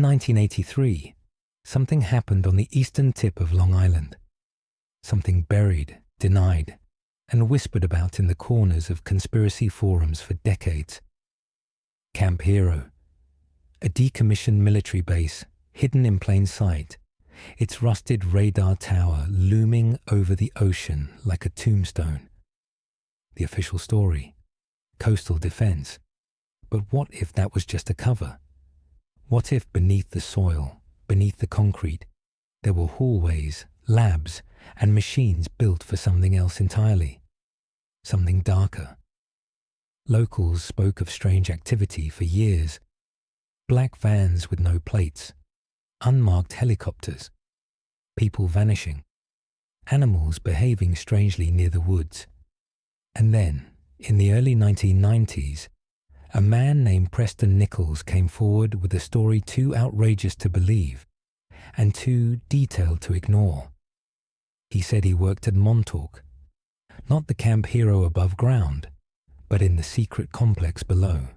1983, something happened on the eastern tip of Long Island. Something buried, denied, and whispered about in the corners of conspiracy forums for decades. Camp Hero, a decommissioned military base hidden in plain sight, its rusted radar tower looming over the ocean like a tombstone. The official story, coastal defense. But what if that was just a cover? What if beneath the soil, beneath the concrete, there were hallways, labs, and machines built for something else entirely? Something darker. Locals spoke of strange activity for years. Black vans with no plates, unmarked helicopters, people vanishing, animals behaving strangely near the woods. And then, in the early 1990s, a man named Preston Nichols came forward with a story too outrageous to believe and too detailed to ignore. He said he worked at Montauk, not the Camp Hero above ground, but in the secret complex below.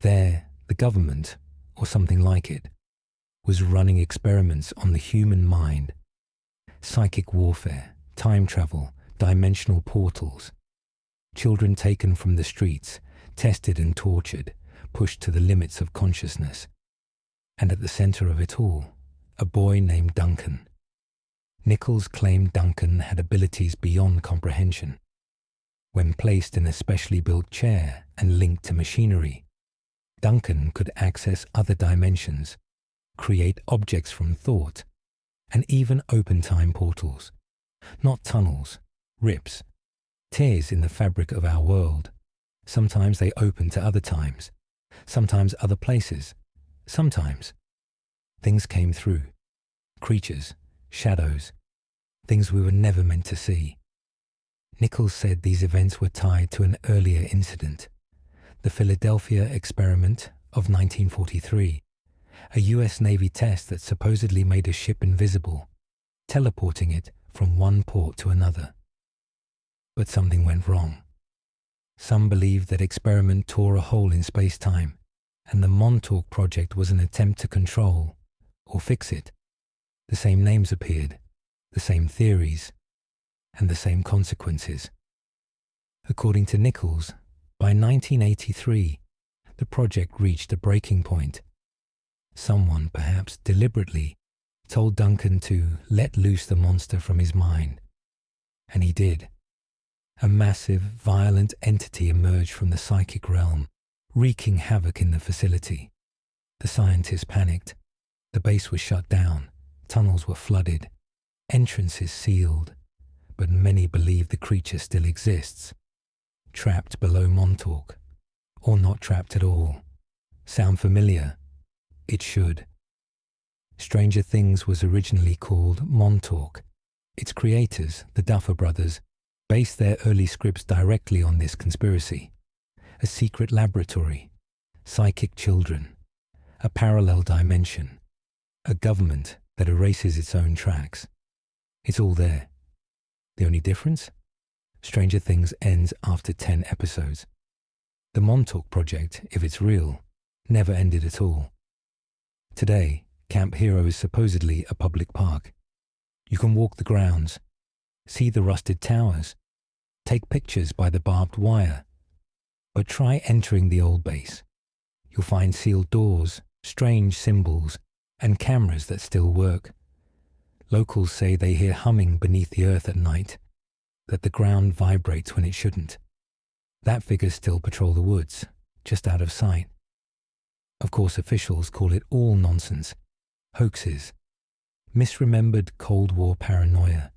There, the government, or something like it, was running experiments on the human mind. Psychic warfare, time travel, dimensional portals. Children taken from the streets, tested and tortured, pushed to the limits of consciousness. And at the center of it all, a boy named Duncan. Nichols claimed Duncan had abilities beyond comprehension. When placed in a specially built chair and linked to machinery, Duncan could access other dimensions, create objects from thought, and even open time portals. Not tunnels, rips, tears in the fabric of our world. Sometimes they open to other times, sometimes other places, sometimes. Things came through, creatures, shadows, things we were never meant to see. Nichols said these events were tied to an earlier incident, the Philadelphia experiment of 1943, a US Navy test that supposedly made a ship invisible, teleporting it from one port to another. But something went wrong. Some believed that experiment tore a hole in space-time, and the Montauk Project was an attempt to control, or fix it. The same names appeared, the same theories, and the same consequences. According to Nichols, by 1983, the project reached a breaking point. Someone, perhaps deliberately, told Duncan to let loose the monster from his mind. And he did. A massive, violent entity emerged from the psychic realm, wreaking havoc in the facility. The scientists panicked. The base was shut down. Tunnels were flooded. Entrances sealed. But many believe the creature still exists. Trapped below Montauk. Or not trapped at all. Sound familiar? It should. Stranger Things was originally called Montauk. Its creators, the Duffer Brothers, based their early scripts directly on this conspiracy. A secret laboratory, psychic children, a parallel dimension, a government that erases its own tracks. It's all there. The only difference? Stranger Things ends after 10 episodes. The Montauk Project, if it's real, never ended at all. Today, Camp Hero is supposedly a public park. You can walk the grounds, see the rusted towers, take pictures by the barbed wire. But try entering the old base. You'll find sealed doors, strange symbols, and cameras that still work. Locals say they hear humming beneath the earth at night, that the ground vibrates when it shouldn't. That figures still patrol the woods, just out of sight. Of course, officials call it all nonsense, hoaxes, misremembered Cold War paranoia.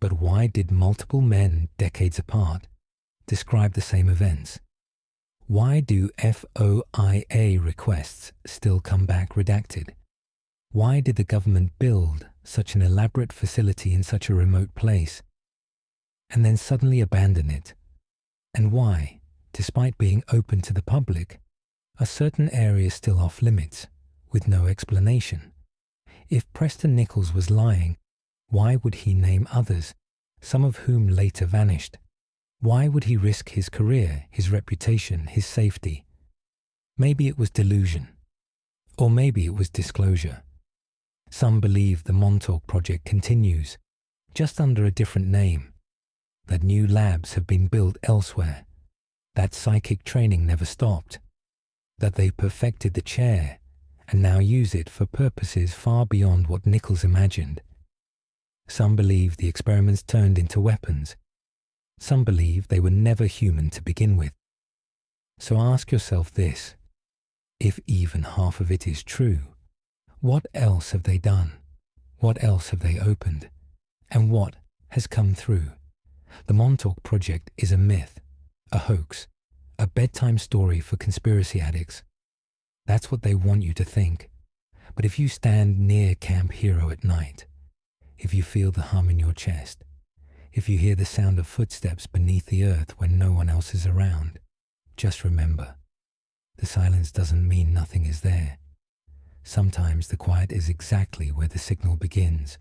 But why did multiple men, decades apart, describe the same events? Why do FOIA requests still come back redacted? Why did the government build such an elaborate facility in such a remote place, and then suddenly abandon it? And why, despite being open to the public, are certain areas still off limits, with no explanation? If Preston Nichols was lying, why would he name others, some of whom later vanished? Why would he risk his career, his reputation, his safety? Maybe it was delusion. Or maybe it was disclosure. Some believe the Montauk Project continues, just under a different name, that new labs have been built elsewhere, that psychic training never stopped, that they perfected the chair and now use it for purposes far beyond what Nichols imagined. Some believe the experiments turned into weapons. Some believe they were never human to begin with. So ask yourself this: if even half of it is true, what else have they done? What else have they opened? And what has come through? The Montauk Project is a myth, a hoax, a bedtime story for conspiracy addicts. That's what they want you to think. But if you stand near Camp Hero at night, if you feel the hum in your chest, if you hear the sound of footsteps beneath the earth when no one else is around, just remember, the silence doesn't mean nothing is there. Sometimes the quiet is exactly where the signal begins.